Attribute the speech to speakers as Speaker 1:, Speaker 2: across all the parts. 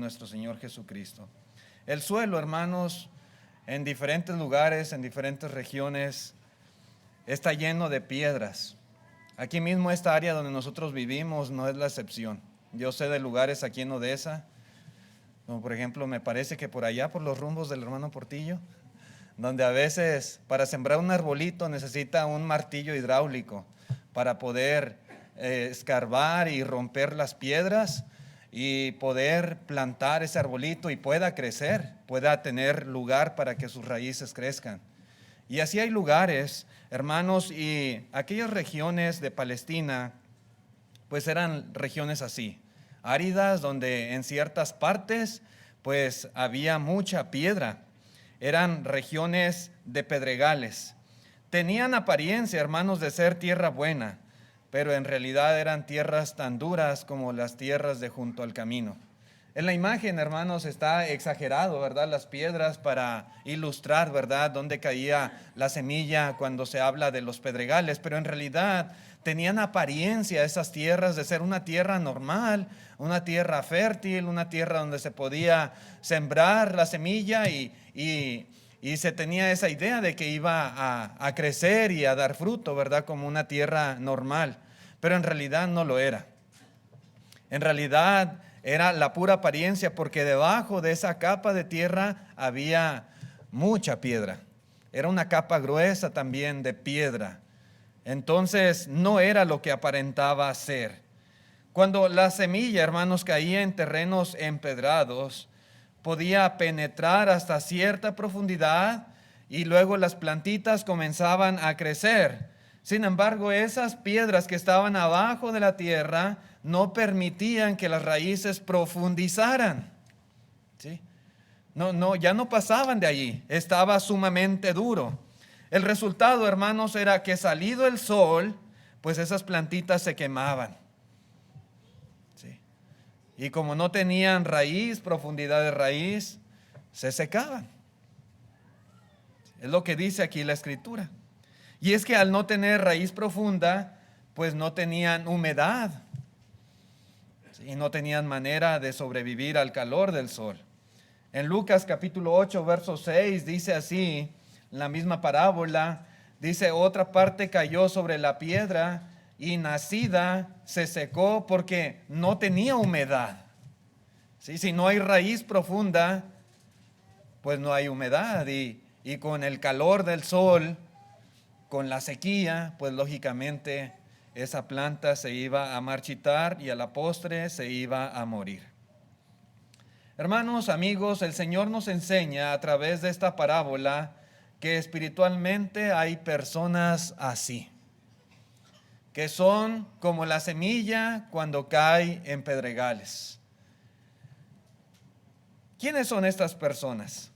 Speaker 1: nuestro Señor Jesucristo. El suelo, hermanos, en diferentes lugares, en diferentes regiones, está lleno de piedras. Aquí mismo esta área donde nosotros vivimos no es la excepción. Yo sé de lugares aquí en Odessa, como por ejemplo me parece que por allá, por los rumbos del hermano Portillo, donde a veces para sembrar un arbolito necesita un martillo hidráulico para poder escarbar y romper las piedras y poder plantar ese arbolito y pueda crecer, pueda tener lugar para que sus raíces crezcan. Y así hay lugares, hermanos, y aquellas regiones de Palestina, pues eran regiones así, áridas, donde en ciertas partes, pues había mucha piedra. Eran regiones de pedregales. Tenían apariencia, hermanos, de ser tierra buena, pero en realidad eran tierras tan duras como las tierras de junto al camino. En la imagen, hermanos, está exagerado, ¿verdad? Las piedras para ilustrar, ¿verdad?, dónde caía la semilla cuando se habla de los pedregales, pero en realidad tenían apariencia esas tierras de ser una tierra normal, una tierra fértil, una tierra donde se podía sembrar la semilla y se tenía esa idea de que iba a crecer y a dar fruto, ¿verdad?, como una tierra normal, pero en realidad no lo era. En realidad era la pura apariencia, porque debajo de esa capa de tierra había mucha piedra. Era una capa gruesa también de piedra. Entonces no era lo que aparentaba ser. Cuando la semilla, hermanos, caía en terrenos empedrados, podía penetrar hasta cierta profundidad y luego las plantitas comenzaban a crecer. Sin embargo, esas piedras que estaban abajo de la tierra no permitían que las raíces profundizaran. ¿Sí? Ya no pasaban de allí, estaba sumamente duro. El resultado, hermanos, era que salido el sol, pues esas plantitas se quemaban. ¿Sí? Y como no tenían raíz, profundidad de raíz, se secaban. Es lo que dice aquí la Escritura. Y es que al no tener raíz profunda, pues no tenían humedad. Y no tenían manera de sobrevivir al calor del sol. En Lucas capítulo 8, verso 6, dice así, la misma parábola, dice: otra parte cayó sobre la piedra y nacida se secó porque no tenía humedad. ¿Sí? Si no hay raíz profunda, pues no hay humedad, y con el calor del sol, con la sequía, pues lógicamente esa planta se iba a marchitar y a la postre se iba a morir. Hermanos, amigos, el Señor nos enseña a través de esta parábola que espiritualmente hay personas así, que son como la semilla cuando cae en pedregales. ¿Quiénes son estas personas?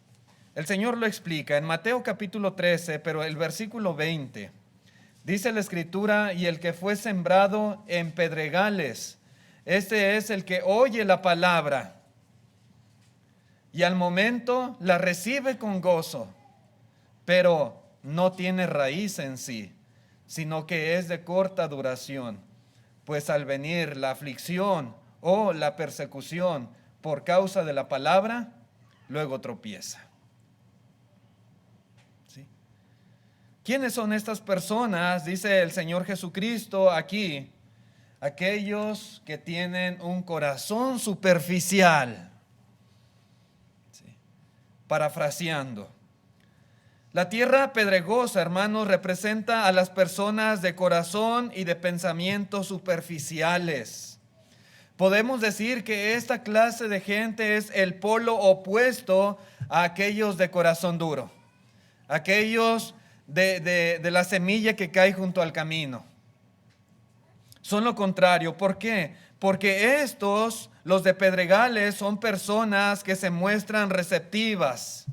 Speaker 1: El Señor lo explica en Mateo capítulo 13, pero el versículo 20. Dice la Escritura: y el que fue sembrado en pedregales, este es el que oye la palabra y al momento la recibe con gozo, pero no tiene raíz en sí, sino que es de corta duración, pues al venir la aflicción o la persecución por causa de la palabra, luego tropieza. ¿Sí? ¿Quiénes son estas personas? Dice el Señor Jesucristo aquí: aquellos que tienen un corazón superficial. ¿Sí? Parafraseando, la tierra pedregosa, hermanos, representa a las personas de corazón y de pensamientos superficiales. Podemos decir que esta clase de gente es el polo opuesto a aquellos de corazón duro, aquellos de la semilla que cae junto al camino. Son lo contrario. ¿Por qué? Porque estos, los de pedregales, son personas que se muestran receptivas,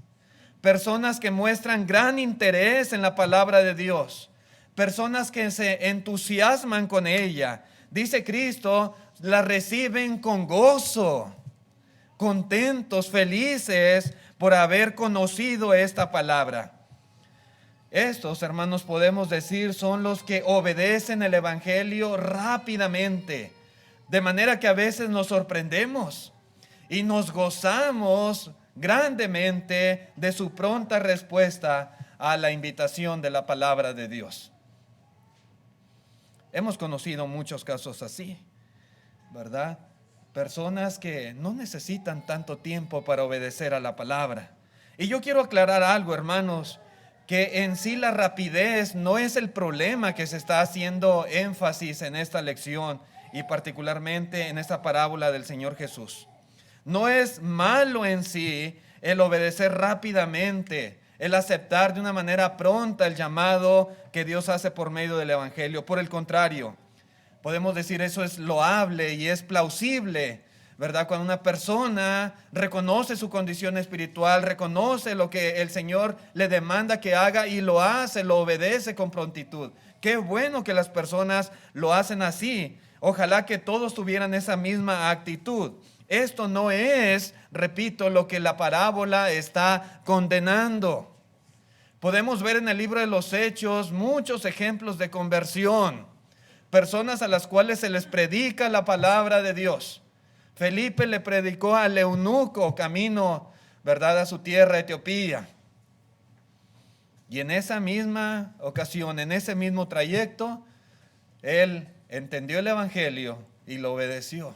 Speaker 1: personas que muestran gran interés en la palabra de Dios, personas que se entusiasman con ella. Dice Cristo, la reciben con gozo, contentos, felices por haber conocido esta palabra. Estos, hermanos, podemos decir, son los que obedecen el evangelio rápidamente, de manera que a veces nos sorprendemos y nos gozamos grandemente de su pronta respuesta a la invitación de la palabra de Dios. Hemos conocido muchos casos así, ¿verdad? Personas que no necesitan tanto tiempo para obedecer a la palabra. Y yo quiero aclarar algo, hermanos, que en sí la rapidez no es el problema que se está haciendo énfasis en esta lección y particularmente en esta parábola del Señor Jesús. No es malo en sí el obedecer rápidamente, el aceptar de una manera pronta el llamado que Dios hace por medio del Evangelio. Por el contrario, podemos decir eso es loable y es plausible, ¿verdad? Cuando una persona reconoce su condición espiritual, reconoce lo que el Señor le demanda que haga y lo hace, lo obedece con prontitud. Qué bueno que las personas lo hacen así. Ojalá que todos tuvieran esa misma actitud. Esto no es, repito, lo que la parábola está condenando. Podemos ver en el libro de los Hechos muchos ejemplos de conversión. Personas a las cuales se les predica la palabra de Dios. Felipe le predicó al eunuco camino, ¿verdad?, a su tierra, Etiopía. Y en esa misma ocasión, en ese mismo trayecto, él entendió el evangelio y lo obedeció.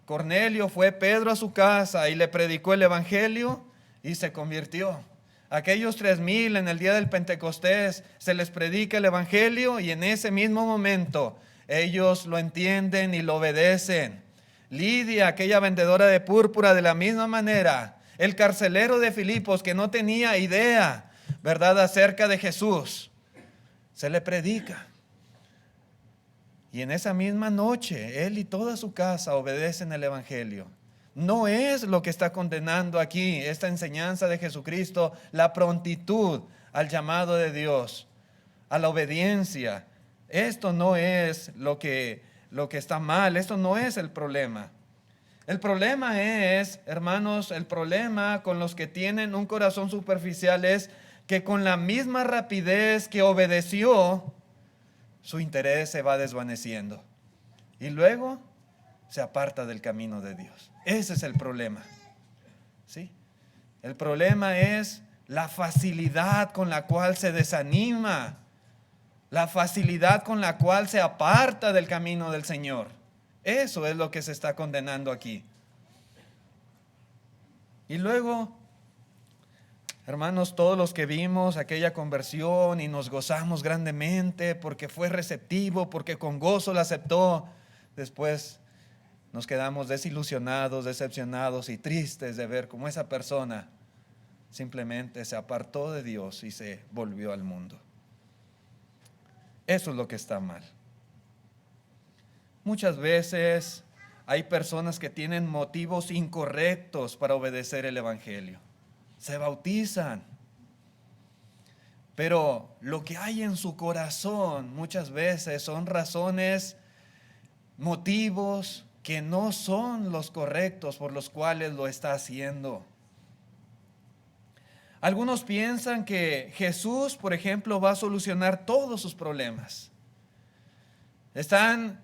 Speaker 1: Cornelio fue Pedro a su casa y le predicó el evangelio y se convirtió. Aquellos 3,000 en el día del Pentecostés se les predica el evangelio y en ese mismo momento ellos lo entienden y lo obedecen. Lidia, aquella vendedora de púrpura, de la misma manera. El carcelero de Filipos, que no tenía idea, ¿verdad?, acerca de Jesús, se le predica. Y en esa misma noche, él y toda su casa obedecen el evangelio. No es lo que está condenando aquí esta enseñanza de Jesucristo, la prontitud al llamado de Dios, a la obediencia. Esto no es lo que está mal, esto no es el problema. El problema es, hermanos, el problema con los que tienen un corazón superficial es que con la misma rapidez que obedeció, su interés se va desvaneciendo y luego se aparta del camino de Dios. Ese es el problema, ¿sí? El problema es la facilidad con la cual se desanima, la facilidad con la cual se aparta del camino del Señor. Eso es lo que se está condenando aquí. Y luego, hermanos, todos los que vimos aquella conversión y nos gozamos grandemente porque fue receptivo, porque con gozo la aceptó, después nos quedamos desilusionados, decepcionados y tristes de ver cómo esa persona simplemente se apartó de Dios y se volvió al mundo. Eso es lo que está mal. Muchas veces hay personas que tienen motivos incorrectos para obedecer el evangelio. Se bautizan, pero lo que hay en su corazón muchas veces son razones, motivos que no son los correctos por los cuales lo está haciendo. Algunos piensan que Jesús, por ejemplo, va a solucionar todos sus problemas. Están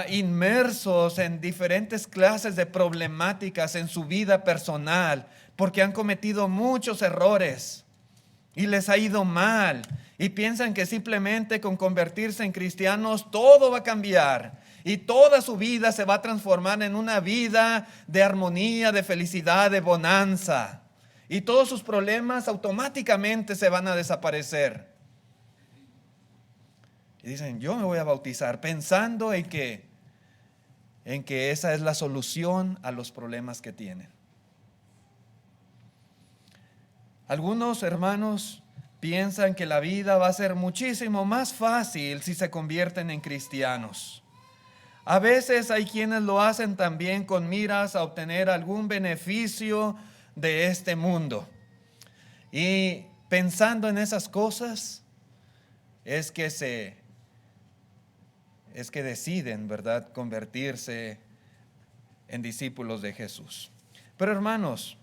Speaker 1: inmersos en diferentes clases de problemáticas en su vida personal porque han cometido muchos errores y les ha ido mal y piensan que simplemente con convertirse en cristianos todo va a cambiar y toda su vida se va a transformar en una vida de armonía, de felicidad, de bonanza y todos sus problemas automáticamente se van a desaparecer. Y dicen, yo me voy a bautizar pensando en que esa es la solución a los problemas que tienen. Algunos hermanos piensan que la vida va a ser muchísimo más fácil si se convierten en cristianos. A veces hay quienes lo hacen también con miras a obtener algún beneficio de este mundo. Y pensando en esas cosas, es que deciden, ¿verdad?, convertirse en discípulos de Jesús. Pero hermanos,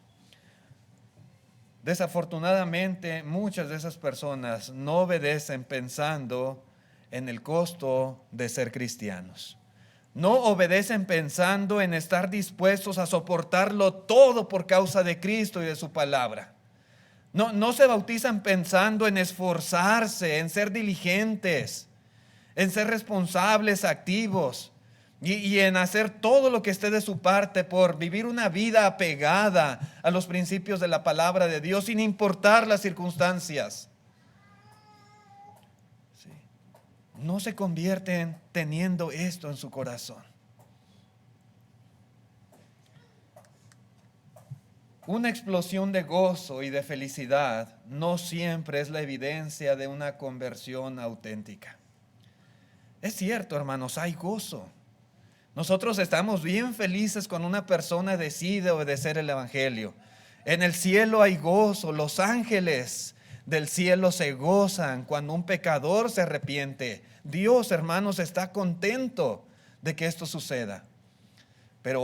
Speaker 1: desafortunadamente muchas de esas personas no obedecen pensando en el costo de ser cristianos. No obedecen pensando en estar dispuestos a soportarlo todo por causa de Cristo y de su palabra. No se bautizan pensando en esforzarse, en ser diligentes, en ser responsables, activos y en hacer todo lo que esté de su parte por vivir una vida apegada a los principios de la palabra de Dios sin importar las circunstancias. Sí. No se convierten teniendo esto en su corazón. Una explosión de gozo y de felicidad no siempre es la evidencia de una conversión auténtica. Es cierto, hermanos, hay gozo. Nosotros estamos bien felices cuando una persona decide obedecer el evangelio. En el cielo hay gozo. Los ángeles del cielo se gozan cuando un pecador se arrepiente. Dios, hermanos, está contento de que esto suceda. Pero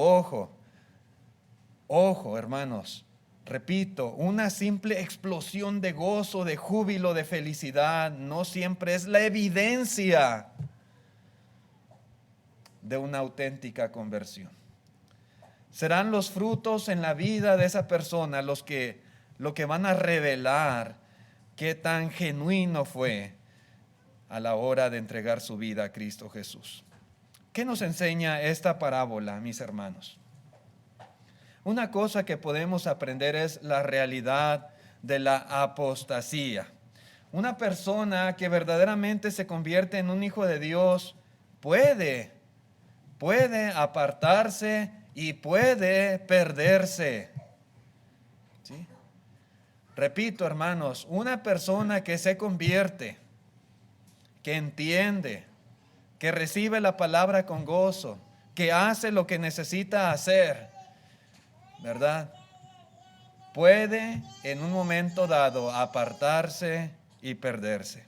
Speaker 1: ojo, hermanos, repito, una simple explosión de gozo, de júbilo, de felicidad no siempre es la evidencia de una auténtica conversión. Serán los frutos en la vida de esa persona lo que van a revelar qué tan genuino fue a la hora de entregar su vida a Cristo Jesús. ¿Qué nos enseña esta parábola, mis hermanos? Una cosa que podemos aprender es la realidad de la apostasía. Una persona que verdaderamente se convierte en un hijo de Dios puede apartarse y puede perderse. ¿Sí? Repito, hermanos, una persona que se convierte, que entiende, que recibe la palabra con gozo, que hace lo que necesita hacer, ¿verdad? Puede en un momento dado apartarse y perderse.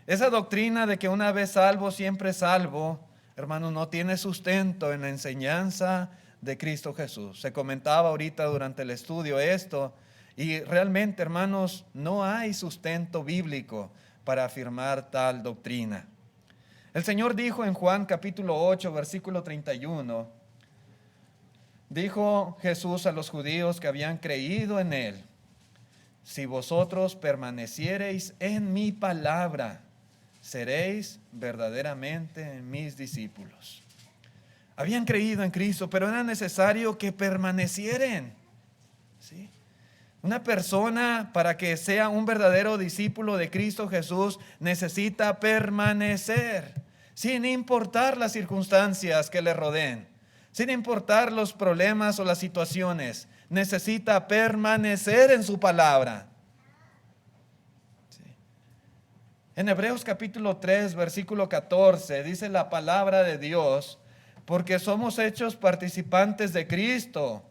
Speaker 1: Esa doctrina de que una vez salvo, siempre salvo, hermano, no tiene sustento en la enseñanza de Cristo Jesús. Se comentaba ahorita durante el estudio esto y realmente, hermanos, no hay sustento bíblico para afirmar tal doctrina. El Señor dijo en Juan capítulo 8, versículo 31, dijo Jesús a los judíos que habían creído en Él: si vosotros permaneciereis en mi palabra, seréis verdaderamente mis discípulos. Habían creído en Cristo, pero era necesario que permanecieran. ¿Sí? Una persona, para que sea un verdadero discípulo de Cristo Jesús, necesita permanecer, sin importar las circunstancias que le rodeen, sin importar los problemas o las situaciones. Necesita permanecer en su palabra. En Hebreos capítulo 3, versículo 14, dice la palabra de Dios: porque somos hechos participantes de Cristo,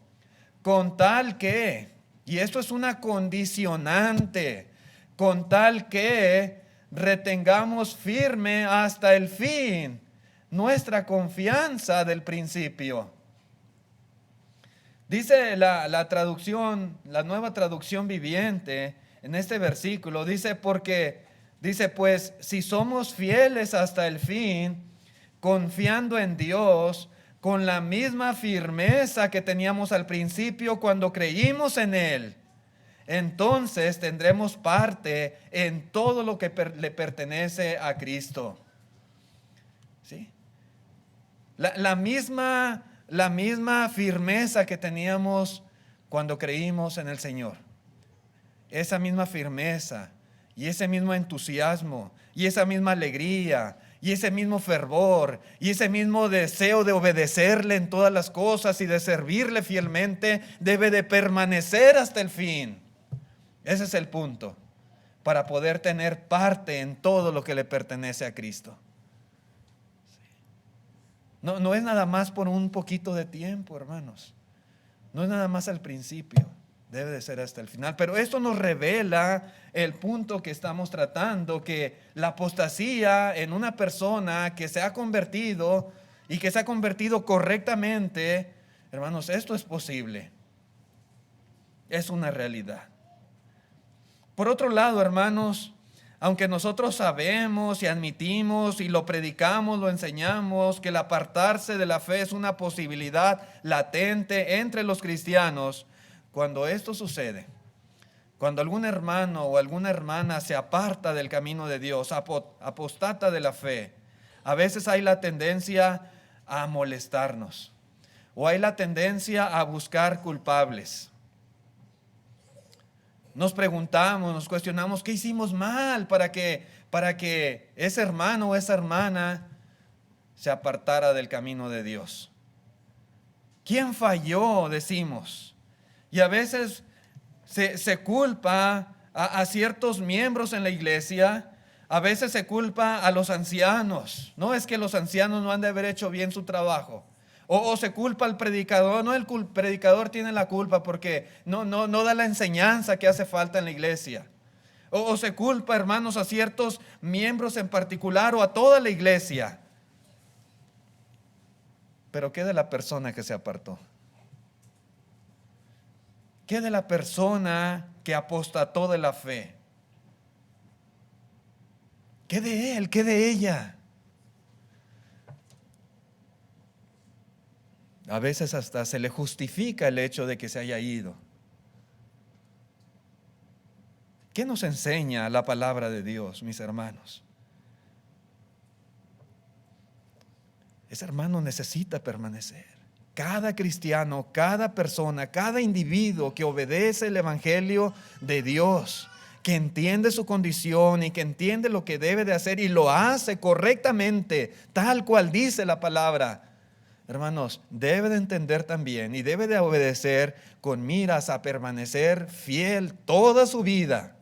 Speaker 1: con tal que, y esto es una condicionante, con tal que retengamos firme hasta el fin nuestra confianza del principio. Dice la traducción, la Nueva Traducción Viviente, en este versículo, dice pues si somos fieles hasta el fin, confiando en Dios con la misma firmeza que teníamos al principio cuando creímos en Él, entonces tendremos parte en todo lo que le pertenece a Cristo. ¿Sí? La misma firmeza que teníamos cuando creímos en el Señor. Esa misma firmeza y ese mismo entusiasmo y esa misma alegría y ese mismo fervor y ese mismo deseo de obedecerle en todas las cosas y de servirle fielmente debe de permanecer hasta el fin. Ese es el punto, para poder tener parte en todo lo que le pertenece a Cristo. No es nada más por un poquito de tiempo, hermanos. No es nada más al principio. Debe de ser hasta el final. Pero esto nos revela el punto que estamos tratando, que la apostasía en una persona que se ha convertido y que se ha convertido correctamente, hermanos, esto es posible. Es una realidad. Por otro lado, hermanos, Aunque nosotros sabemos y admitimos y lo predicamos, lo enseñamos, que el apartarse de la fe es una posibilidad latente entre los cristianos, cuando esto sucede, cuando algún hermano o alguna hermana se aparta del camino de Dios, apostata de la fe, a veces hay la tendencia a molestarnos o hay la tendencia a buscar culpables. Nos preguntamos, nos cuestionamos, ¿qué hicimos mal para que ese hermano o esa hermana se apartara del camino de Dios? ¿Quién falló? Decimos. Y a veces se culpa a ciertos miembros en la iglesia, a veces se culpa a los ancianos. No es que los ancianos no han de haber hecho bien su trabajo. O se culpa al predicador. No, el predicador tiene la culpa porque no da la enseñanza que hace falta en la iglesia. O se culpa, hermanos, a ciertos miembros en particular o a toda la iglesia. Pero ¿qué de la persona que se apartó? ¿Qué de la persona que apostató de la fe? ¿Qué de él? ¿Qué de ella? A veces hasta se le justifica el hecho de que se haya ido. ¿Qué nos enseña la palabra de Dios, mis hermanos? Ese hermano necesita permanecer. Cada cristiano, cada persona, cada individuo que obedece el evangelio de Dios, que entiende su condición y que entiende lo que debe de hacer y lo hace correctamente, tal cual dice la palabra, hermanos, debe de entender también y debe de obedecer con miras a permanecer fiel toda su vida,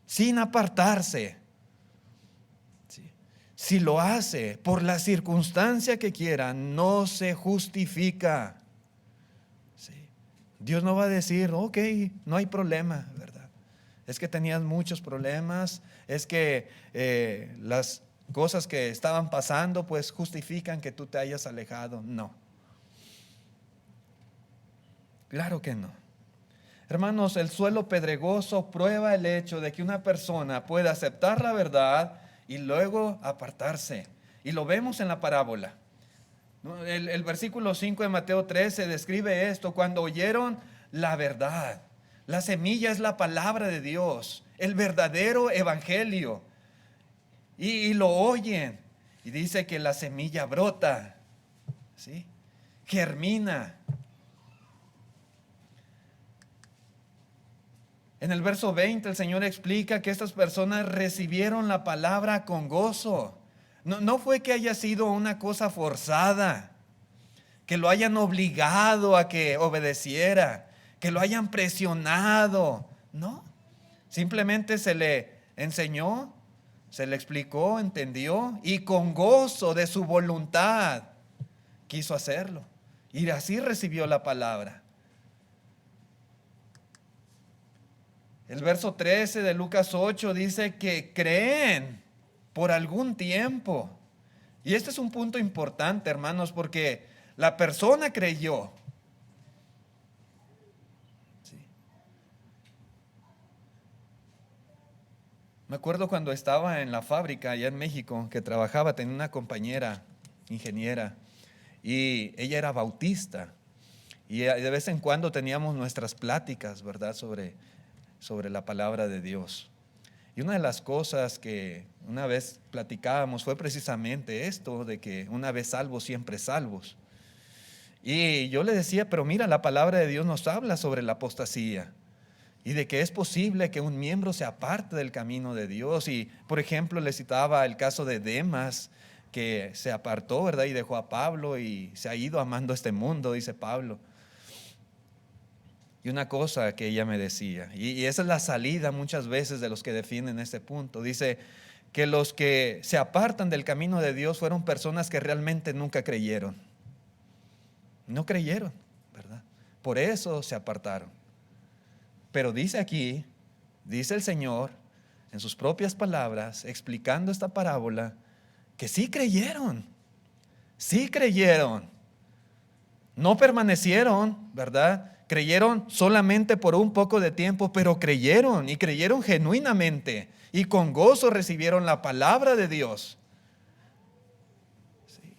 Speaker 1: sin apartarse. Si lo hace por la circunstancia que quiera, no se justifica. Sí. Dios no va a decir, ok, no hay problema, ¿verdad? Es que tenías muchos problemas, es que las cosas que estaban pasando pues justifican que tú te hayas alejado. No. Claro que no. Hermanos, el suelo pedregoso prueba el hecho de que una persona puede aceptar la verdad y luego apartarse. Y lo vemos en la parábola. El versículo 5 de Mateo 13 describe esto: cuando oyeron la verdad. La semilla es la palabra de Dios, el verdadero evangelio. Y lo oyen. Y dice que la semilla brota, ¿sí? Germina. En el verso 20 el Señor explica que estas personas recibieron la palabra con gozo. No fue que haya sido una cosa forzada, que lo hayan obligado a que obedeciera, que lo hayan presionado. No, simplemente se le enseñó, se le explicó, entendió y con gozo de su voluntad quiso hacerlo. Y así recibió la palabra. El verso 13 de Lucas 8 dice que creen por algún tiempo. Y este es un punto importante, hermanos, porque la persona creyó. Sí. Me acuerdo cuando estaba en la fábrica allá en México, que trabajaba, tenía una compañera ingeniera y ella era bautista. Y de vez en cuando teníamos nuestras pláticas, ¿verdad?, sobre la palabra de Dios. Y una de las cosas que una vez platicábamos fue precisamente esto de que una vez salvos, siempre salvos. Y yo le decía, pero mira, la palabra de Dios nos habla sobre la apostasía y de que es posible que un miembro se aparte del camino de Dios. Y por ejemplo le citaba el caso de Demas, que se apartó, ¿verdad?, y dejó a Pablo y se ha ido amando este mundo, dice Pablo. Y una cosa que ella me decía, y esa es la salida muchas veces de los que defienden este punto, dice que los que se apartan del camino de Dios fueron personas que realmente nunca creyeron. No creyeron, ¿verdad? Por eso se apartaron. Pero dice aquí, dice el Señor, en sus propias palabras, explicando esta parábola, que sí creyeron. Sí creyeron. No permanecieron, ¿verdad? Creyeron solamente por un poco de tiempo, pero creyeron y creyeron genuinamente y con gozo recibieron la palabra de Dios. Sí.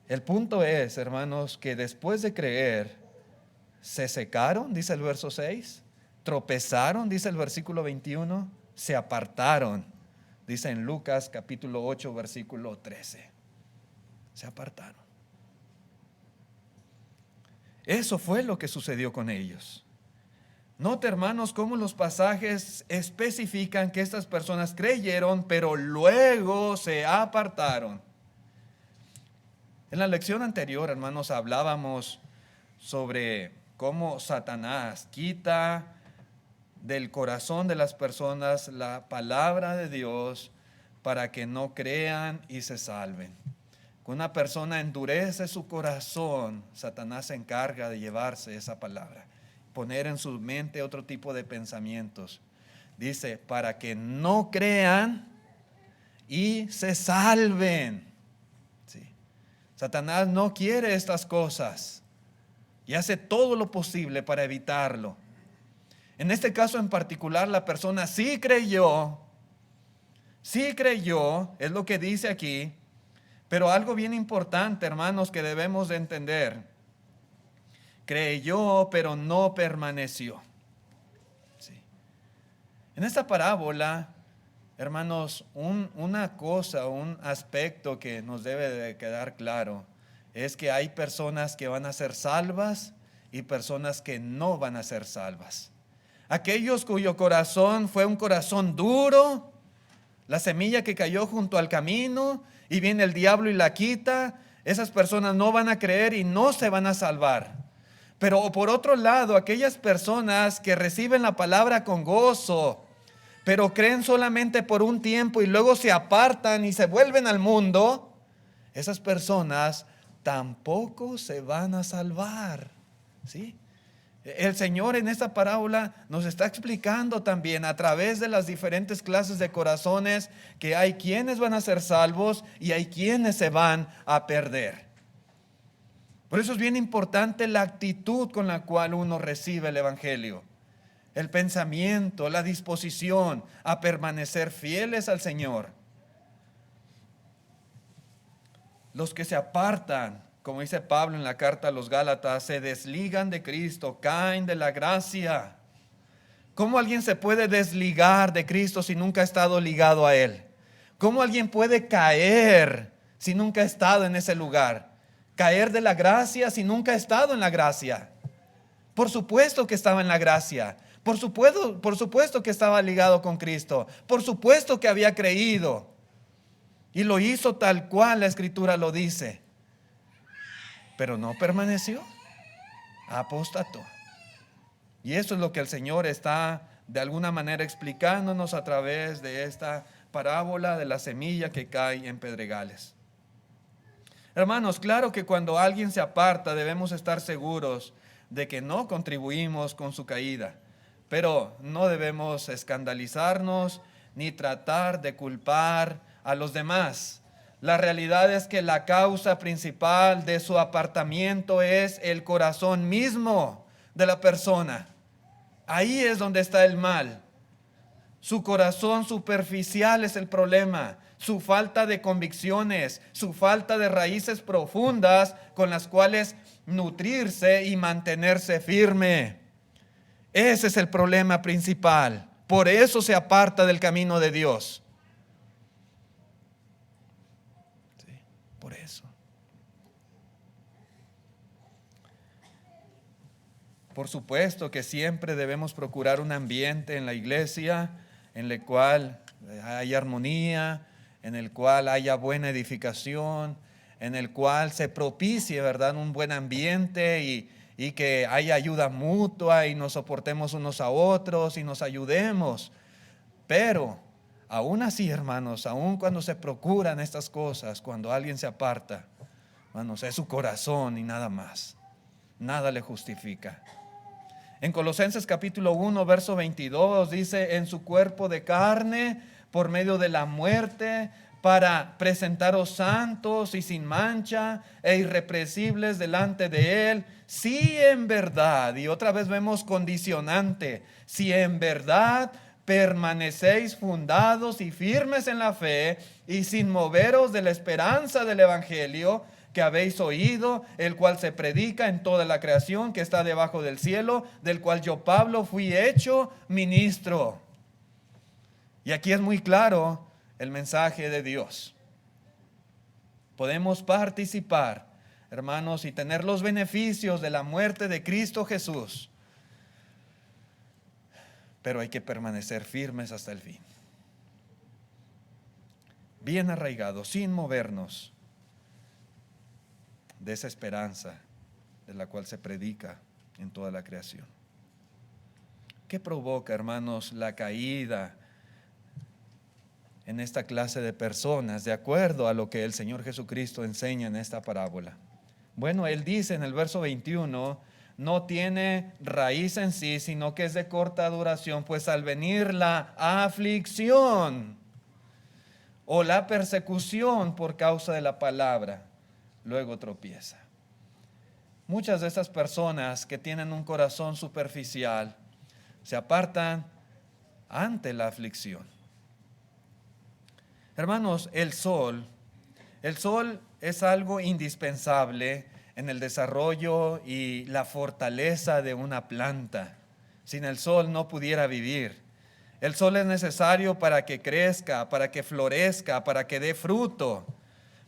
Speaker 1: El punto es, hermanos, que después de creer, se secaron, dice el verso 6, tropezaron, dice el versículo 21, se apartaron, dice en Lucas capítulo 8, versículo 13. Se apartaron. Eso fue lo que sucedió con ellos. Note, hermanos, cómo los pasajes especifican que estas personas creyeron, pero luego se apartaron. En la lección anterior, hermanos, hablábamos sobre cómo Satanás quita del corazón de las personas la palabra de Dios para que no crean y se salven. Cuando una persona endurece su corazón, Satanás se encarga de llevarse esa palabra, poner en su mente otro tipo de pensamientos. Dice, para que no crean y se salven. ¿Sí? Satanás no quiere estas cosas y hace todo lo posible para evitarlo. En este caso en particular, la persona sí creyó, es lo que dice aquí. Pero algo bien importante, hermanos, que debemos de entender. Creyó, pero no permaneció. Sí. En esta parábola, hermanos, una cosa, un aspecto que nos debe de quedar claro, es que hay personas que van a ser salvas y personas que no van a ser salvas. Aquellos cuyo corazón fue un corazón duro, la semilla que cayó junto al camino, y viene el diablo y la quita, esas personas no van a creer y no se van a salvar. Pero por otro lado, aquellas personas que reciben la palabra con gozo, pero creen solamente por un tiempo y luego se apartan y se vuelven al mundo, esas personas tampoco se van a salvar. ¿Sí? El Señor en esta parábola nos está explicando también a través de las diferentes clases de corazones que hay quienes van a ser salvos y hay quienes se van a perder. Por eso es bien importante la actitud con la cual uno recibe el Evangelio, el pensamiento, la disposición a permanecer fieles al Señor. Los que se apartan, como dice Pablo en la carta a los Gálatas, se desligan de Cristo, caen de la gracia. ¿Cómo alguien se puede desligar de Cristo si nunca ha estado ligado a Él? ¿Cómo alguien puede caer si nunca ha estado en ese lugar? Caer de la gracia si nunca ha estado en la gracia. Por supuesto que estaba en la gracia. Por supuesto que estaba ligado con Cristo. Por supuesto que había creído. Y lo hizo tal cual la Escritura lo dice. Pero no permaneció, apostató. Y eso es lo que el Señor está de alguna manera explicándonos a través de esta parábola de la semilla que cae en pedregales. Hermanos, claro que cuando alguien se aparta debemos estar seguros de que no contribuimos con su caída, pero no debemos escandalizarnos ni tratar de culpar a los demás. La realidad es que la causa principal de su apartamiento es el corazón mismo de la persona. Ahí es donde está el mal. Su corazón superficial es el problema, su falta de convicciones, su falta de raíces profundas con las cuales nutrirse y mantenerse firme. Ese es el problema principal. Por eso se aparta del camino de Dios. Por eso. Por supuesto que siempre debemos procurar un ambiente en la iglesia en el cual haya armonía, en el cual haya buena edificación, en el cual se propicie, ¿verdad?, un buen ambiente y que haya ayuda mutua y nos soportemos unos a otros y nos ayudemos. Pero aún así, hermanos, aún cuando se procuran estas cosas, cuando alguien se aparta, hermanos, es su corazón y nada más. Nada le justifica. En Colosenses capítulo 1, verso 22 dice, en su cuerpo de carne, por medio de la muerte, para presentaros santos y sin mancha e irreprensibles delante de Él, si en verdad, y otra vez vemos condicionante, si en verdad permanecéis fundados y firmes en la fe y sin moveros de la esperanza del Evangelio que habéis oído, el cual se predica en toda la creación que está debajo del cielo, del cual yo, Pablo, fui hecho ministro. Y aquí es muy claro el mensaje de Dios. Podemos participar, hermanos, y tener los beneficios de la muerte de Cristo Jesús, pero hay que permanecer firmes hasta el fin, bien arraigados, sin movernos de esa esperanza de la cual se predica en toda la creación. ¿Qué provoca, hermanos, la caída en esta clase de personas, de acuerdo a lo que el Señor Jesucristo enseña en esta parábola? Bueno, Él dice en el verso 21, no tiene raíz en sí, sino que es de corta duración, pues al venir la aflicción o la persecución por causa de la palabra, luego tropieza. Muchas de estas personas que tienen un corazón superficial se apartan ante la aflicción. Hermanos, el sol es algo indispensable en el desarrollo y la fortaleza de una planta. Sin el sol no pudiera vivir. El sol es necesario para que crezca, para que florezca, para que dé fruto.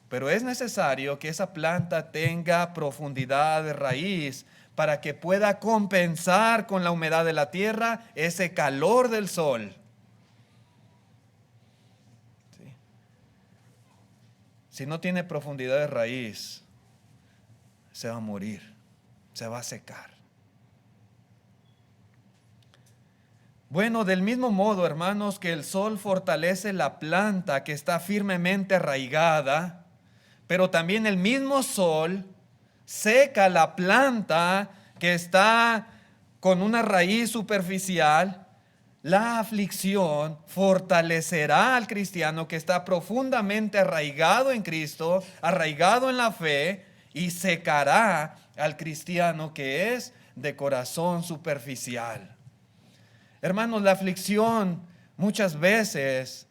Speaker 1: Pero es necesario que esa planta tenga profundidad de raíz para que pueda compensar con la humedad de la tierra ese calor del sol. ¿Sí? Si no tiene profundidad de raíz, se va a morir, se va a secar. Bueno, del mismo modo, hermanos, que el sol fortalece la planta que está firmemente arraigada, pero también el mismo sol seca la planta que está con una raíz superficial. La aflicción fortalecerá al cristiano que está profundamente arraigado en Cristo, arraigado en la fe, y secará al cristiano que es de corazón superficial. Hermanos, la aflicción muchas veces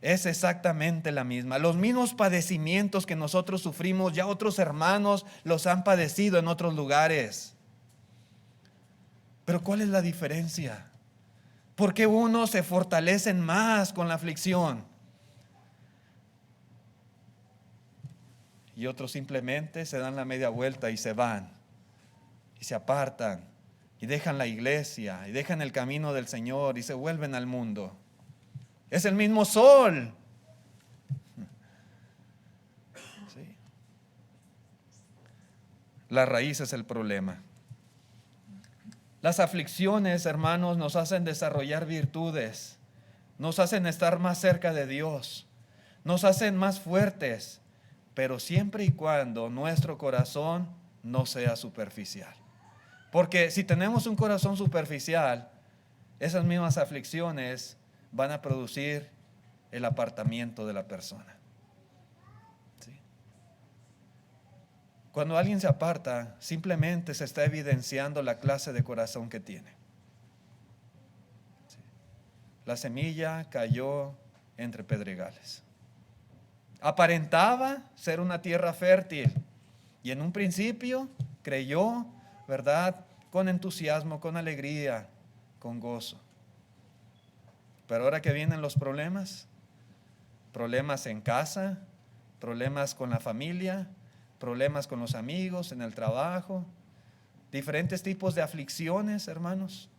Speaker 1: es exactamente la misma. Los mismos padecimientos que nosotros sufrimos, ya otros hermanos los han padecido en otros lugares. Pero ¿cuál es la diferencia? ¿Por qué unos se fortalecen más con la aflicción y otros simplemente se dan la media vuelta y se van y se apartan y dejan la iglesia y dejan el camino del Señor y se vuelven al mundo? Es el mismo sol. Sí. La raíz es el problema. Las aflicciones, hermanos, nos hacen desarrollar virtudes, nos hacen estar más cerca de Dios, nos hacen más fuertes, pero siempre y cuando nuestro corazón no sea superficial. Porque si tenemos un corazón superficial, esas mismas aflicciones van a producir el apartamiento de la persona. ¿Sí? Cuando alguien se aparta, simplemente se está evidenciando la clase de corazón que tiene. ¿Sí? La semilla cayó entre pedregales. Aparentaba ser una tierra fértil y en un principio creyó, ¿verdad?, con entusiasmo, con alegría, con gozo. Pero ahora que vienen los problemas en casa, problemas con la familia, problemas con los amigos, en el trabajo, diferentes tipos de aflicciones, hermanos,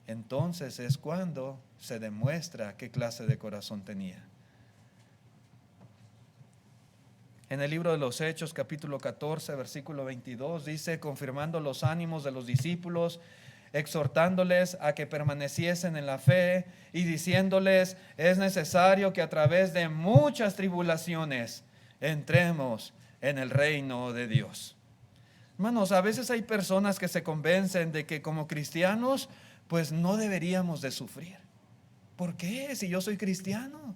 Speaker 1: entonces es cuando se demuestra qué clase de corazón tenía. En el libro de los Hechos, capítulo 14, versículo 22, dice, confirmando los ánimos de los discípulos, exhortándoles a que permaneciesen en la fe y diciéndoles, es necesario que a través de muchas tribulaciones entremos en el reino de Dios. Hermanos, a veces hay personas que se convencen de que como cristianos, pues no deberíamos de sufrir. ¿Por qué? Si yo soy cristiano.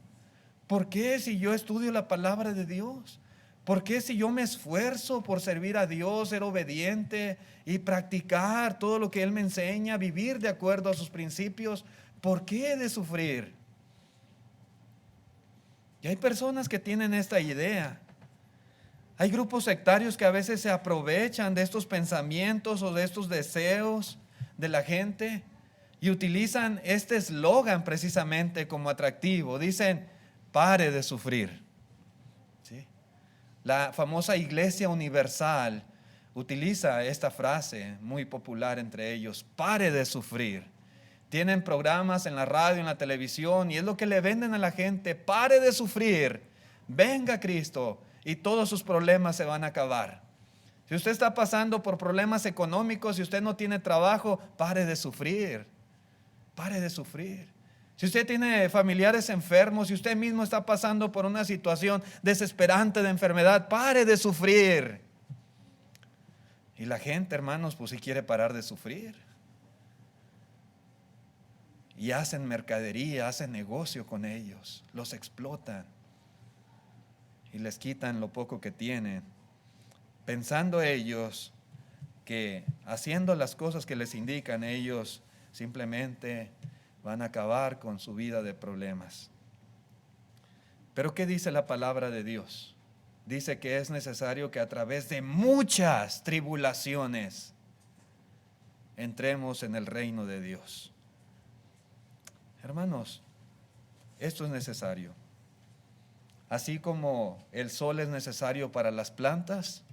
Speaker 1: ¿Por qué si yo estudio la palabra de Dios? ¿Por qué si yo me esfuerzo por servir a Dios, ser obediente y practicar todo lo que Él me enseña, vivir de acuerdo a sus principios? ¿Por qué he de sufrir? Y hay personas que tienen esta idea. Hay grupos sectarios que a veces se aprovechan de estos pensamientos o de estos deseos de la gente y utilizan este eslogan precisamente como atractivo. Dicen, pare de sufrir. ¿Sí? La famosa Iglesia Universal utiliza esta frase muy popular entre ellos, pare de sufrir. Tienen programas en la radio, en la televisión, y es lo que le venden a la gente, pare de sufrir, venga Cristo y todos sus problemas se van a acabar. Si usted está pasando por problemas económicos, si usted no tiene trabajo, pare de sufrir, pare de sufrir. Si usted tiene familiares enfermos, si usted mismo está pasando por una situación desesperante de enfermedad, pare de sufrir. Y la gente, hermanos, pues sí quiere parar de sufrir. Y hacen mercadería, hacen negocio con ellos, los explotan y les quitan lo poco que tienen, pensando ellos que haciendo las cosas que les indican, ellos simplemente van a acabar con su vida de problemas. Pero ¿qué dice la palabra de Dios? Dice que es necesario que a través de muchas tribulaciones entremos en el reino de Dios. Hermanos, esto es necesario. Así como el sol es necesario para las plantas,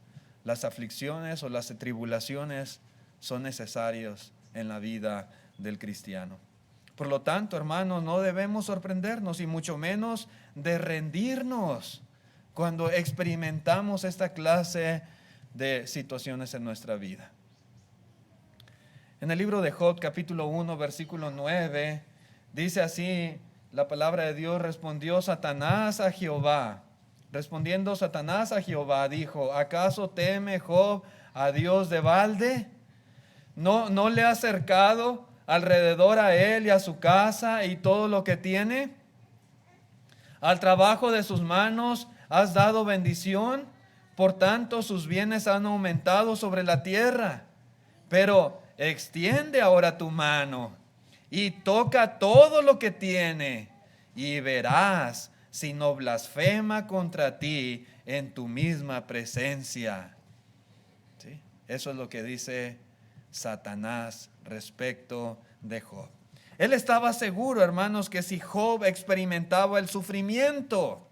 Speaker 1: las aflicciones o las tribulaciones son necesarios en la vida del cristiano. Por lo tanto, hermanos, no debemos sorprendernos y mucho menos de rendirnos cuando experimentamos esta clase de situaciones en nuestra vida. En el libro de Job, capítulo 1, versículo 9, dice así la palabra de Dios: respondió Satanás a Jehová. Respondiendo Satanás a Jehová, dijo: ¿acaso teme Job a Dios de balde? ¿No le ha cercado alrededor a él y a su casa y todo lo que tiene? Al trabajo de sus manos has dado bendición, por tanto sus bienes han aumentado sobre la tierra. Pero extiende ahora tu mano y toca todo lo que tiene, y verás si no blasfema contra ti en tu misma presencia. ¿Sí? Eso es lo que dice Satanás respecto de Job. Él estaba seguro, hermanos, que si Job experimentaba el sufrimiento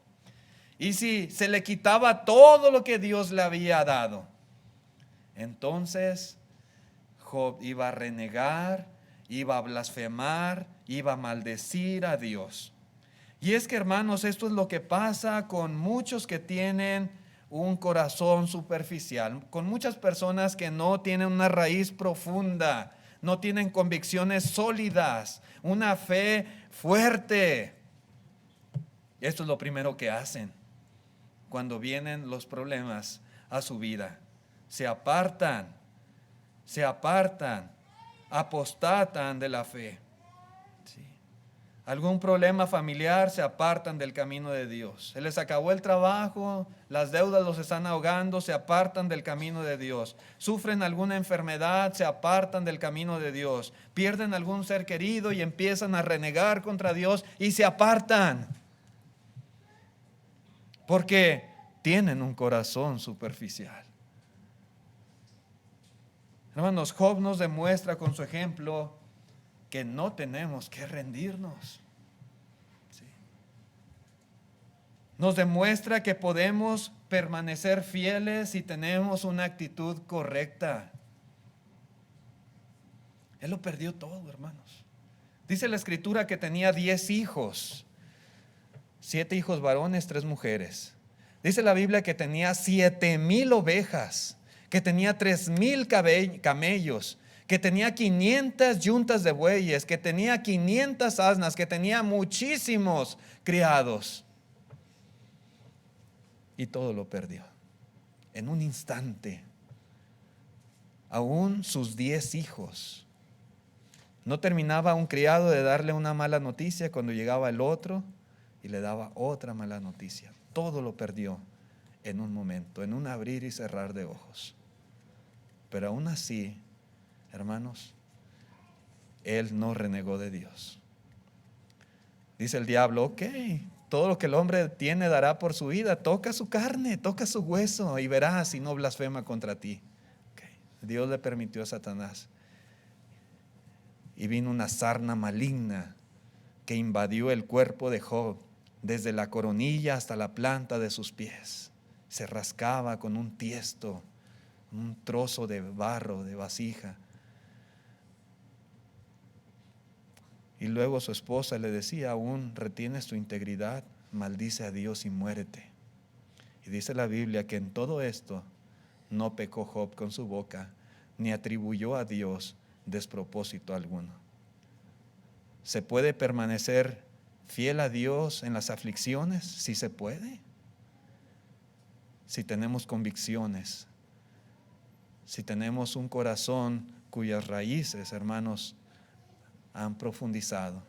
Speaker 1: y si se le quitaba todo lo que Dios le había dado, entonces Job iba a renegar, iba a blasfemar, iba a maldecir a Dios. Y es que, hermanos, esto es lo que pasa con muchos que tienen un corazón superficial, con muchas personas que no tienen una raíz profunda, no tienen convicciones sólidas, una fe fuerte. Esto es lo primero que hacen cuando vienen los problemas a su vida. Se apartan, apostatan de la fe. ¿Sí? Algún problema familiar, se apartan del camino de Dios. Se les acabó el trabajo, las deudas los están ahogando, se apartan del camino de Dios. Sufren alguna enfermedad, se apartan del camino de Dios. Pierden algún ser querido y empiezan a renegar contra Dios y se apartan. Porque tienen un corazón superficial. Hermanos, Job nos demuestra con su ejemplo que no tenemos que rendirnos. ¿Sí? Nos demuestra que podemos permanecer fieles si tenemos una actitud correcta. Él lo perdió todo, hermanos. Dice la Escritura que tenía 10 hijos, 7 hijos varones, 3 mujeres. Dice la Biblia que tenía 7,000 ovejas, que tenía 3,000 camellos, que tenía 500 yuntas de bueyes, que tenía 500 asnas, que tenía muchísimos criados. Y todo lo perdió en un instante. Aún sus 10 hijos. No terminaba un criado de darle una mala noticia cuando llegaba el otro y le daba otra mala noticia. Todo lo perdió en un momento, en un abrir y cerrar de ojos. Pero aún así, hermanos, él no renegó de Dios. Dice el diablo, ok, todo lo que el hombre tiene dará por su vida. Toca su carne, toca su hueso y verás si no blasfema contra ti. Okay. Dios le permitió a Satanás. Y vino una sarna maligna que invadió el cuerpo de Job, desde la coronilla hasta la planta de sus pies. Se rascaba con un tiesto, un trozo de barro, de vasija. Y luego su esposa le decía, aún retienes tu integridad, maldice a Dios y muérete. Y dice la Biblia que en todo esto no pecó Job con su boca, ni atribuyó a Dios despropósito alguno. ¿Se puede permanecer fiel a Dios en las aflicciones? Sí se puede. Si tenemos convicciones, si tenemos un corazón cuyas raíces, hermanos, han profundizado.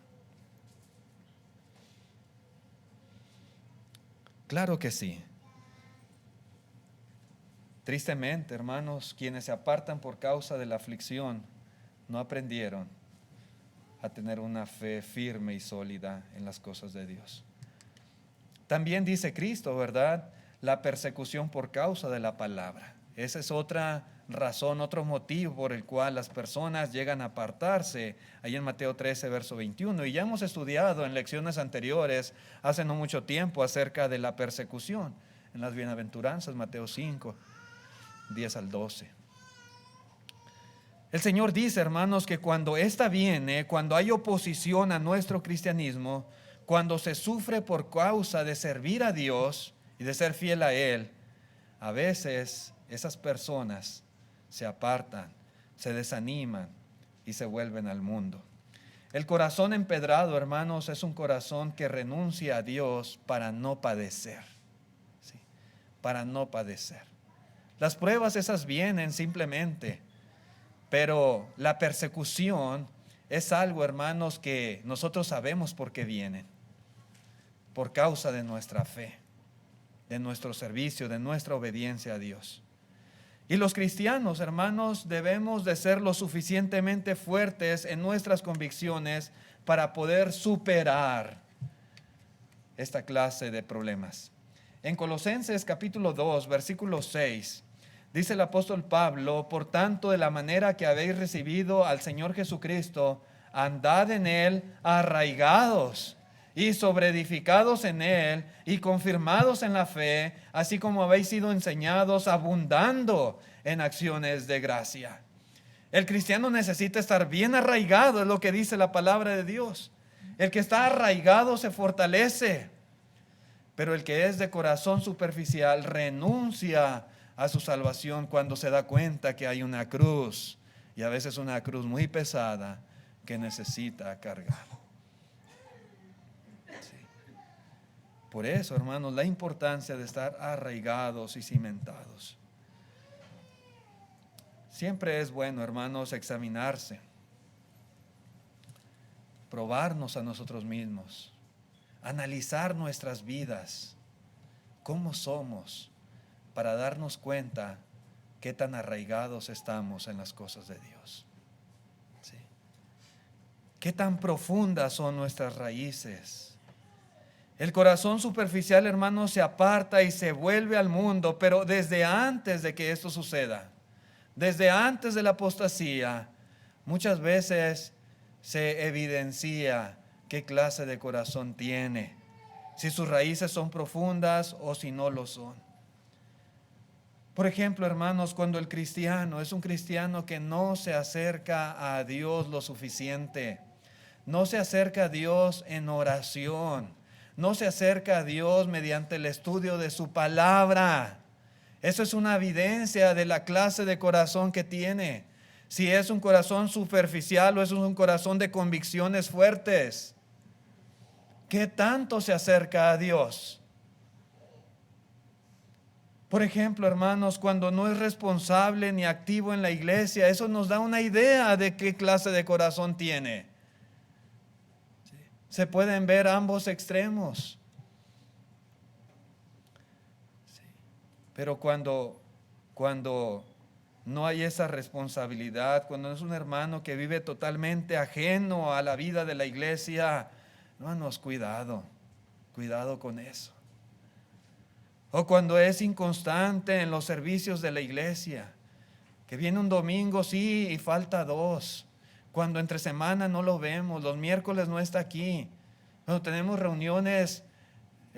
Speaker 1: Claro que sí. Tristemente, hermanos, quienes se apartan por causa de la aflicción no aprendieron a tener una fe firme y sólida en las cosas de Dios. También dice Cristo, ¿verdad? La persecución por causa de la palabra. Esa es otra razón, otro motivo por el cual las personas llegan a apartarse, ahí en Mateo 13, verso 21. Y ya hemos estudiado en lecciones anteriores, hace no mucho tiempo, acerca de la persecución, en las bienaventuranzas, Mateo 5, 10 al 12. El Señor dice, hermanos, que cuando esta viene, cuando hay oposición a nuestro cristianismo, cuando se sufre por causa de servir a Dios y de ser fiel a Él, a veces esas personas se apartan, se desaniman y se vuelven al mundo. El corazón empedrado, hermanos, es un corazón que renuncia a Dios para no padecer. ¿Sí? Para no padecer. Las pruebas esas vienen simplemente, pero la persecución es algo, hermanos, que nosotros sabemos por qué vienen. Por causa de nuestra fe, de nuestro servicio, de nuestra obediencia a Dios. Y los cristianos, hermanos, debemos de ser lo suficientemente fuertes en nuestras convicciones para poder superar esta clase de problemas. En Colosenses capítulo 2, versículo 6, dice el apóstol Pablo, por tanto, de la manera que habéis recibido al Señor Jesucristo, andad en Él arraigados y sobreedificados en Él y confirmados en la fe, así como habéis sido enseñados, abundando en acciones de gracia. El cristiano necesita estar bien arraigado, es lo que dice la palabra de Dios. El que está arraigado se fortalece, pero el que es de corazón superficial renuncia a su salvación cuando se da cuenta que hay una cruz, y a veces una cruz muy pesada que necesita cargar. Por eso, hermanos, la importancia de estar arraigados y cimentados. Siempre es bueno, hermanos, examinarse, probarnos a nosotros mismos, analizar nuestras vidas, cómo somos, para darnos cuenta qué tan arraigados estamos en las cosas de Dios. ¿Sí? Qué tan profundas son nuestras raíces. El corazón superficial, hermanos, se aparta y se vuelve al mundo, pero desde antes de que esto suceda, desde antes de la apostasía, muchas veces se evidencia qué clase de corazón tiene, si sus raíces son profundas o si no lo son. Por ejemplo, hermanos, cuando el cristiano es un cristiano que no se acerca a Dios lo suficiente, no se acerca a Dios en oración, no se acerca a Dios mediante el estudio de su palabra. Eso es una evidencia de la clase de corazón que tiene. Si es un corazón superficial o es un corazón de convicciones fuertes. ¿Qué tanto se acerca a Dios? Por ejemplo, hermanos, cuando no es responsable ni activo en la iglesia, eso nos da una idea de qué clase de corazón tiene. Se pueden ver ambos extremos. Pero cuando no hay esa responsabilidad, cuando es un hermano que vive totalmente ajeno a la vida de la iglesia, hermanos, cuidado con eso. O cuando es inconstante en los servicios de la iglesia, que viene un domingo sí y falta 2, cuando entre semana no lo vemos, los miércoles no está aquí, cuando tenemos reuniones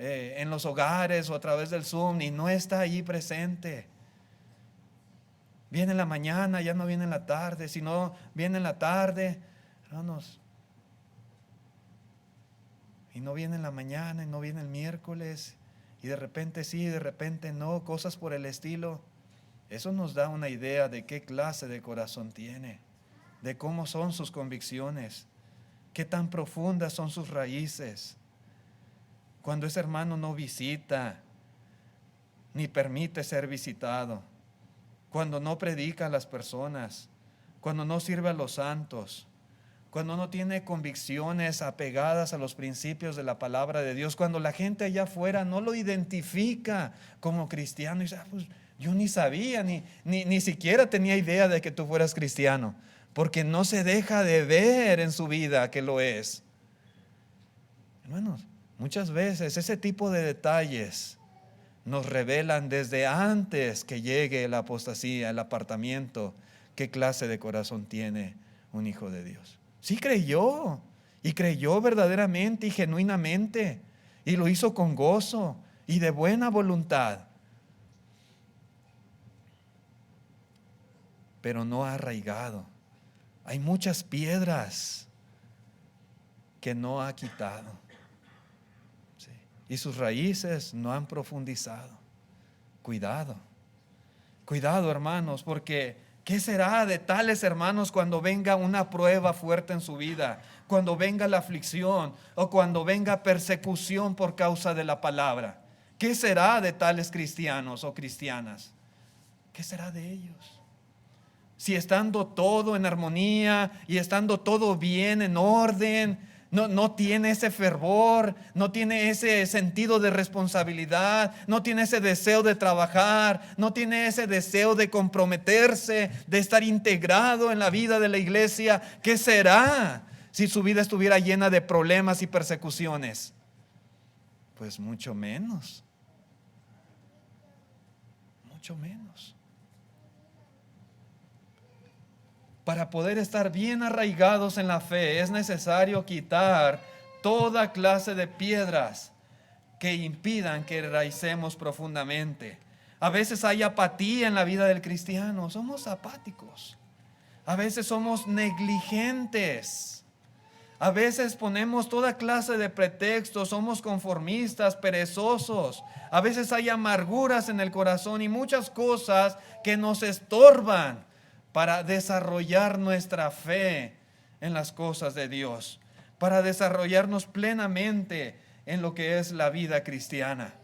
Speaker 1: en los hogares o a través del Zoom y no está allí presente. Viene en la mañana, ya no viene en la tarde. Si no viene en la tarde, hermanos, y no viene en la mañana y no viene el miércoles, y de repente sí, de repente no, cosas por el estilo. Eso nos da una idea de qué clase de corazón tiene, de cómo son sus convicciones, qué tan profundas son sus raíces. Cuando ese hermano no visita, ni permite ser visitado, cuando no predica a las personas, cuando no sirve a los santos, cuando no tiene convicciones apegadas a los principios de la palabra de Dios, cuando la gente allá afuera no lo identifica como cristiano y dice, pues yo ni sabía, ni siquiera tenía idea de que tú fueras cristiano, porque no se deja de ver en su vida que lo es. Hermanos, muchas veces ese tipo de detalles nos revelan desde antes que llegue la apostasía, el apartamiento, qué clase de corazón tiene un hijo de Dios. Sí creyó, y creyó verdaderamente y genuinamente, y lo hizo con gozo y de buena voluntad, pero no ha arraigado. Hay muchas piedras que no ha quitado, ¿sí? Y sus raíces no han profundizado. Cuidado, hermanos, porque ¿qué será de tales hermanos cuando venga una prueba fuerte en su vida? Cuando venga la aflicción o cuando venga persecución por causa de la palabra. ¿Qué será de tales cristianos o cristianas? ¿Qué será de ellos? Si estando todo en armonía y estando todo bien, en orden, no tiene ese fervor, no tiene ese sentido de responsabilidad, no tiene ese deseo de trabajar, no tiene ese deseo de comprometerse, de estar integrado en la vida de la iglesia. ¿Qué será si su vida estuviera llena de problemas y persecuciones? Pues mucho menos. Para poder estar bien arraigados en la fe es necesario quitar toda clase de piedras que impidan que enraicemos profundamente. A veces hay apatía en la vida del cristiano, somos apáticos. A veces somos negligentes. A veces ponemos toda clase de pretextos, somos conformistas, perezosos. A veces hay amarguras en el corazón y muchas cosas que nos estorban para desarrollar nuestra fe en las cosas de Dios, para desarrollarnos plenamente en lo que es la vida cristiana.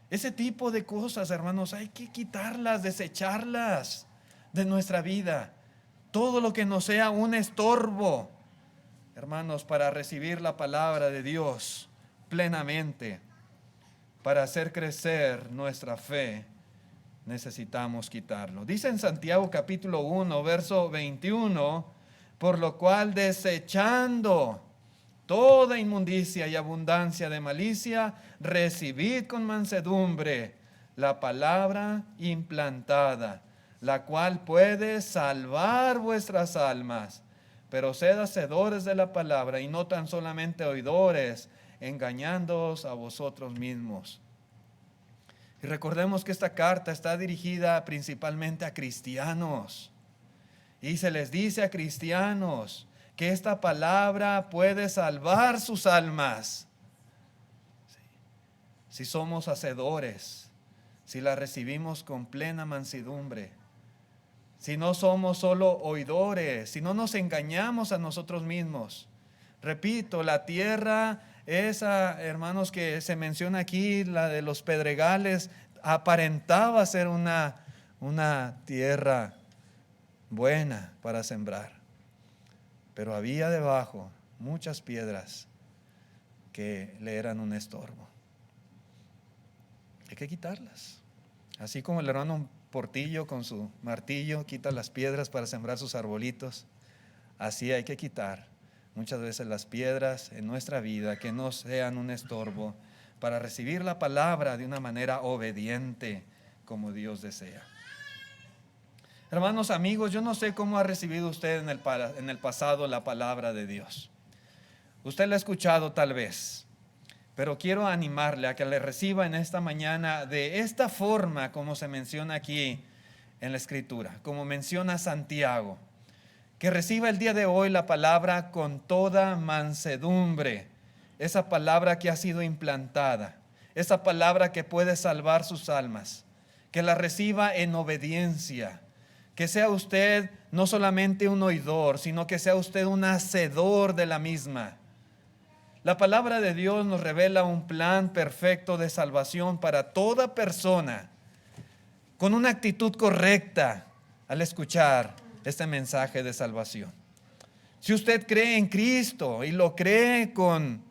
Speaker 1: Ese tipo de cosas, hermanos, hay que quitarlas, desecharlas de nuestra vida. Todo lo que nos sea un estorbo, hermanos, para recibir la palabra de Dios plenamente, para hacer crecer nuestra fe, necesitamos quitarlo. Dice en Santiago capítulo 1, verso 21, por lo cual desechando toda inmundicia y abundancia de malicia, recibid con mansedumbre la palabra implantada, la cual puede salvar vuestras almas. Pero sed hacedores de la palabra y no tan solamente oidores, engañándoos a vosotros mismos. Y recordemos que esta carta está dirigida principalmente a cristianos. Y se les dice a cristianos que esta palabra puede salvar sus almas. Si somos hacedores, si la recibimos con plena mansedumbre, si no somos solo oidores, si no nos engañamos a nosotros mismos. Repito, la tierra esa, hermanos, que se menciona aquí, la de los pedregales, aparentaba ser una tierra buena para sembrar, pero había debajo muchas piedras que le eran un estorbo. Hay que quitarlas, Así como el hermano Portillo con su martillo quita las piedras para sembrar sus arbolitos, así hay que quitar muchas veces las piedras en nuestra vida que no sean un estorbo para recibir la palabra de una manera obediente como Dios desea. Hermanos, amigos, yo no sé cómo ha recibido usted en el pasado la palabra de Dios. Usted la ha escuchado tal vez, pero quiero animarle a que le reciba en esta mañana de esta forma como se menciona aquí en la Escritura, como menciona Santiago. Que reciba el día de hoy la palabra con toda mansedumbre, esa palabra que ha sido implantada, esa palabra que puede salvar sus almas, que la reciba en obediencia, que sea usted no solamente un oidor, sino que sea usted un hacedor de la misma. La palabra de Dios nos revela un plan perfecto de salvación para toda persona, con una actitud correcta al escuchar este mensaje de salvación. Si usted cree en Cristo y lo cree con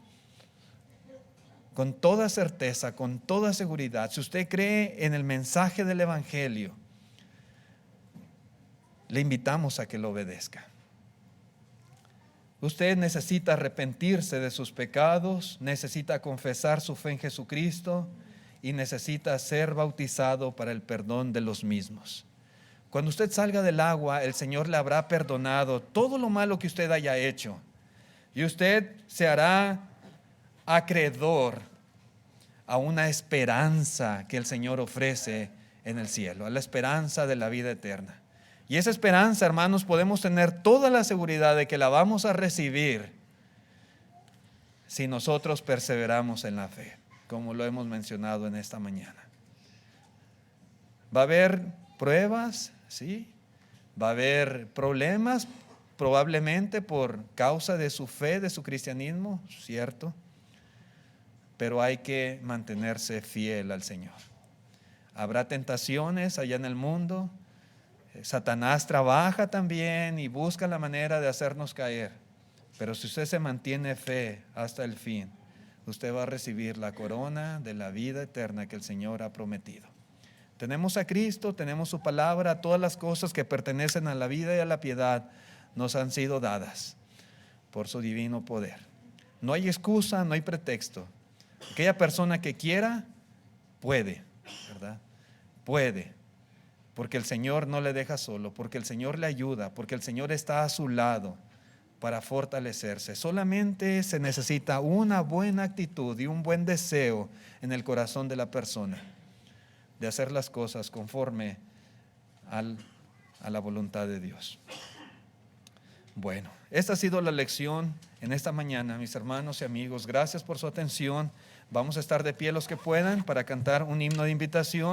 Speaker 1: toda certeza, con toda seguridad, si usted cree en el mensaje del Evangelio, le invitamos a que lo obedezca. Usted necesita arrepentirse de sus pecados, necesita confesar su fe en Jesucristo y necesita ser bautizado para el perdón de los mismos. Cuando usted salga del agua, el Señor le habrá perdonado todo lo malo que usted haya hecho y usted se hará acreedor a una esperanza que el Señor ofrece en el cielo, a la esperanza de la vida eterna. Y esa esperanza, hermanos, podemos tener toda la seguridad de que la vamos a recibir si nosotros perseveramos en la fe, como lo hemos mencionado en esta mañana. Va a haber pruebas, sí, va a haber problemas, probablemente por causa de su fe, de su cristianismo, cierto, pero hay que mantenerse fiel al Señor. Habrá tentaciones allá en el mundo. Satanás trabaja también y busca la manera de hacernos caer, pero si usted se mantiene fe hasta el fin, usted va a recibir la corona de la vida eterna que el Señor ha prometido. Tenemos a Cristo, tenemos su palabra, todas las cosas que pertenecen a la vida y a la piedad nos han sido dadas por su divino poder. No hay excusa, no hay pretexto. Aquella persona que quiera, puede, ¿verdad? Puede. Porque el Señor no le deja solo, porque el Señor le ayuda, porque el Señor está a su lado para fortalecerse. Solamente se necesita una buena actitud y un buen deseo en el corazón de la persona de hacer las cosas conforme a la voluntad de Dios. Bueno, esta ha sido la lección en esta mañana, mis hermanos y amigos. Gracias por su atención. Vamos a estar de pie los que puedan para cantar un himno de invitación.